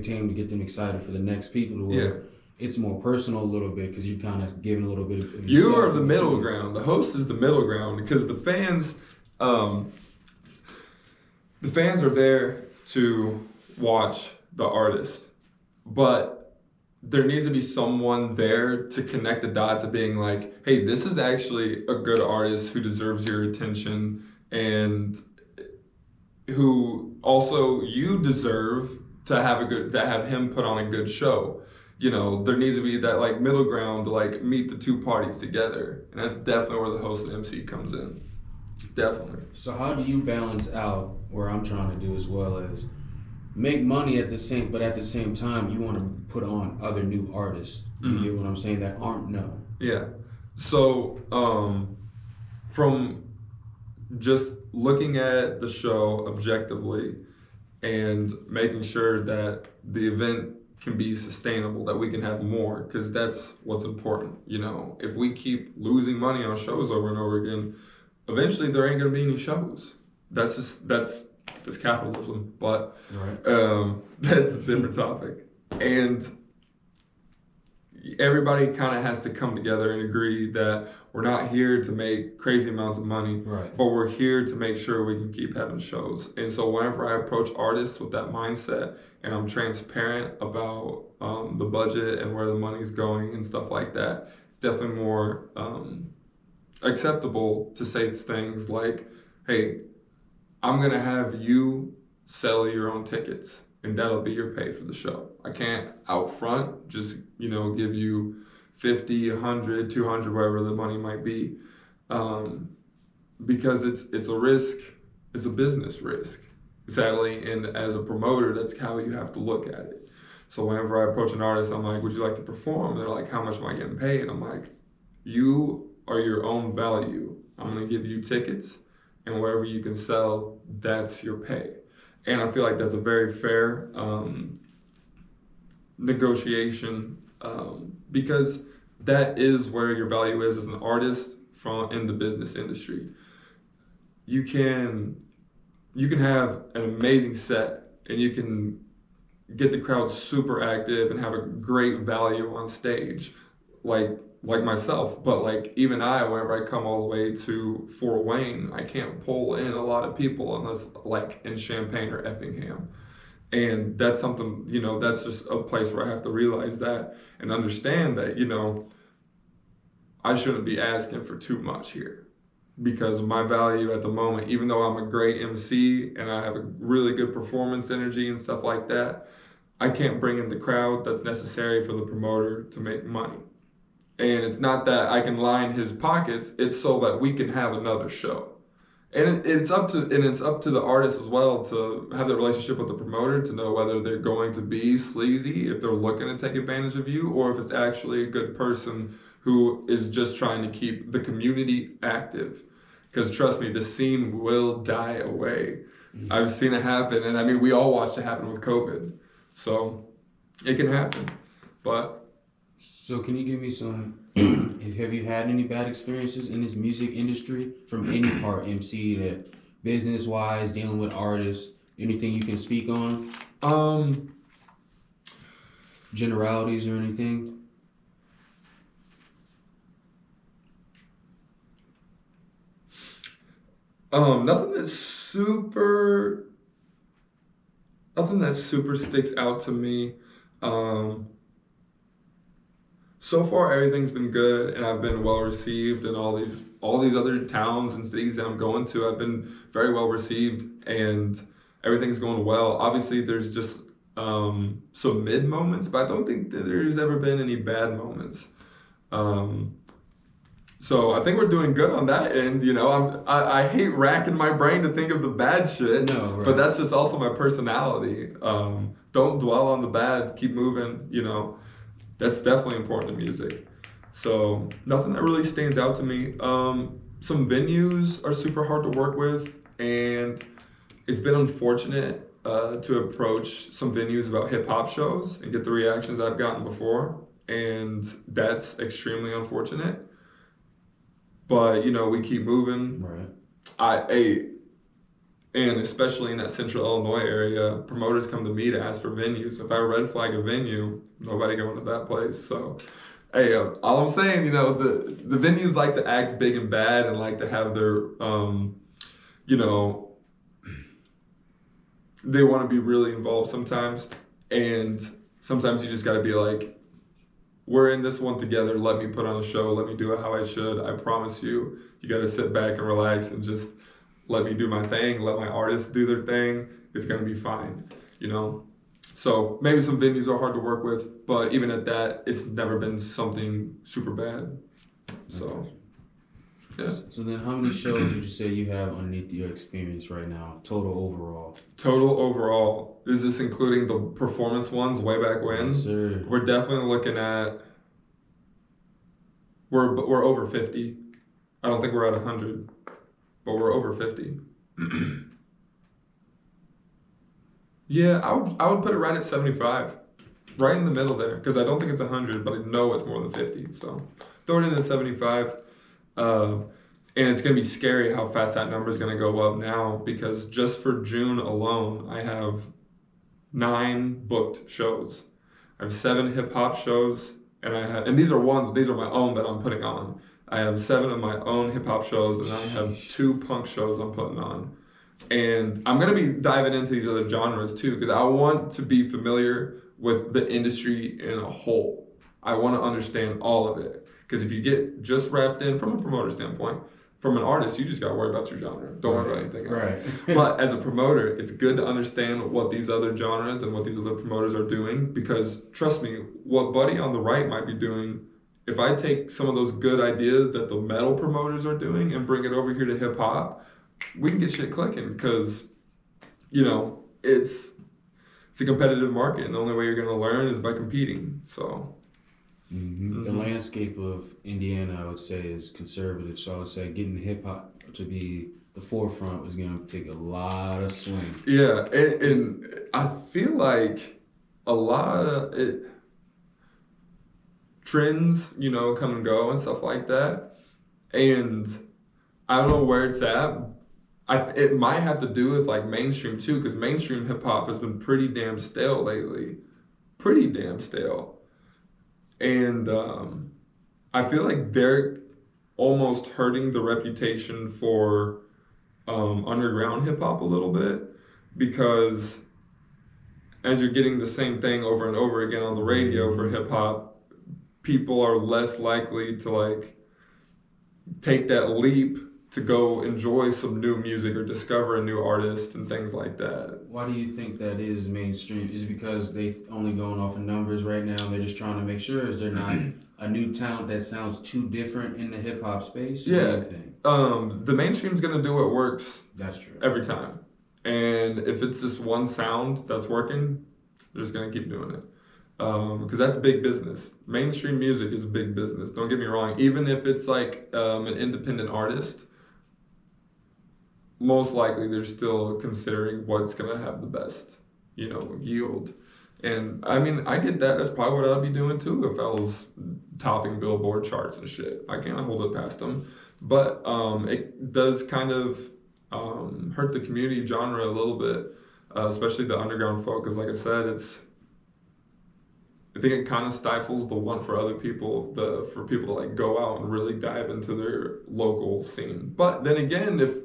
entertain them, to get them excited for the next people, to where it's more personal a little bit, because you're kind of giving a little bit of you are the middle ground. The host is the middle ground, because the fans are there to watch the artist, but there needs to be someone there to connect the dots of being like, hey, this is actually a good artist who deserves your attention, and who also you deserve to have him put on a good show. There needs to be that like middle ground to like meet the two parties together, and that's definitely where the host and MC comes in. Definitely. So how do you balance out where I'm trying to do, as well as make money at the same time you want to put on other new artists? You get what I'm saying, that aren't known. Yeah. So from just looking at the show objectively and making sure that the event can be sustainable, that we can have more, because that's what's important. If we keep losing money on shows over and over again, eventually there ain't gonna be any shows. That's capitalism, but that's a different topic. And everybody kind of has to come together and agree that we're not here to make crazy amounts of money, but we're here to make sure we can keep having shows. And so whenever I approach artists with that mindset, and I'm transparent about the budget and where the money's going and stuff like that, it's definitely more acceptable to say things like, hey, I'm going to have you sell your own tickets, and that'll be your pay for the show. I can't out front just, give you 50, 100, 200, whatever the money might be, because it's a risk. It's a business risk, sadly, and as a promoter, that's how you have to look at it. So whenever I approach an artist, I'm like, would you like to perform? They're like, how much am I getting paid? I'm like, you are your own value. I'm going to give you tickets, and whatever you can sell, that's your pay. And I feel like that's a very fair negotiation, because that is where your value is as an artist in the business industry. You can have an amazing set, and you can get the crowd super active and have a great value on stage, like myself. But like even whenever I come all the way to Fort Wayne, I can't pull in a lot of people unless like in Champaign or Effingham. And that's something, that's just a place where I have to realize that and understand that, I shouldn't be asking for too much here, because my value at the moment, even though I'm a great MC and I have a really good performance energy and stuff like that, I can't bring in the crowd that's necessary for the promoter to make money. And it's not that I can line his pockets, it's so that we can have another show. And it's up to the artist as well to have that relationship with the promoter, to know whether they're going to be sleazy, if they're looking to take advantage of you, or if it's actually a good person who is just trying to keep the community active. Because trust me, the scene will die away. Mm-hmm. I've seen it happen, and I mean, we all watched it happen with COVID. So it can happen, but... So can you give me some, have you had any bad experiences in this music industry from any part, MC to business-wise, dealing with artists, anything you can speak on? Generalities or anything? Nothing that super sticks out to me. So far, everything's been good, and I've been well received in all these other towns and cities that I'm going to. I've been very well received, and everything's going well. Obviously, there's just some mid moments, but I don't think that there's ever been any bad moments. So I think we're doing good on that end. I hate racking my brain to think of the bad shit, but that's just also my personality. Don't dwell on the bad, keep moving, That's definitely important to music. So nothing that really stands out to me. Some venues are super hard to work with, and it's been unfortunate to approach some venues about hip-hop shows and get the reactions I've gotten before, and that's extremely unfortunate. But we keep moving. Right. And especially in that central Illinois area, promoters come to me to ask for venues. If I red flag a venue, nobody going to that place. So, hey, all I'm saying, the venues like to act big and bad and like to have their, they want to be really involved sometimes. And sometimes you just got to be like, we're in this one together. Let me put on a show. Let me do it how I should. I promise you, you got to sit back and relax and just let me do my thing. Let my artists do their thing. It's going to be fine, So maybe some venues are hard to work with, but even at that, it's never been something super bad. So, yeah. So then how many shows would you say you have underneath your experience right now, total overall? Total overall. Is this including the performance ones way back when? Yes, sir. We're definitely looking at, we're over 50. I don't think we're at 100, but we're over 50. Yeah, I would put it right at 75, right in the middle there, because I don't think it's 100, but I know it's more than 50. So throw it in at 75. And it's going to be scary how fast that number is going to go up now, because just for June alone, I have 9 booked shows. I have 7 hip hop shows, and these are my own that I'm putting on. I have 7 of my own hip hop shows, and I have 2 punk shows I'm putting on. And I'm going to be diving into these other genres too, because I want to be familiar with the industry in a whole. I want to understand all of it. Because if you get just wrapped in from a promoter standpoint, from an artist, you just got to worry about your genre. Don't worry about anything else. Right. But as a promoter, it's good to understand what these other genres and what these other promoters are doing, because trust me, what Buddy on the right might be doing, if I take some of those good ideas that the metal promoters are doing and bring it over here to hip hop, we can get shit clicking, because, it's a competitive market, and the only way you're going to learn is by competing. So. Mm-hmm. The landscape of Indiana, I would say, is conservative. So I would say getting hip hop to be the forefront was going to take a lot of swing. Yeah, and I feel like a lot of it, trends, come and go and stuff like that. And I don't know where it's at. It might have to do with like mainstream too, because mainstream hip hop has been pretty damn stale lately. Pretty damn stale. And I feel like they're almost hurting the reputation for underground hip hop a little bit, because as you're getting the same thing over and over again on the radio for hip hop, people are less likely to like take that leap to go enjoy some new music or discover a new artist and things like that. Why do you think that is mainstream? Is it because they only going off of numbers right now and they're just trying to make sure? Is there not a new talent that sounds too different in the hip hop space? Yeah. What do you think? The mainstream's gonna do what works. That's true. Every time. And if it's just one sound that's working, they're just gonna keep doing it. Because that's big business. Mainstream music is big business. Don't get me wrong. Even if it's like an independent artist, most likely they're still considering what's going to have the best, yield. And I mean, I get that. That's probably what I'd be doing too if I was topping Billboard charts and shit. I can't hold it past them. But it does kind of hurt the community genre a little bit, especially the underground folk. Because like I said, I think it kind of stifles the want for other people, for people to like go out and really dive into their local scene. But then again, if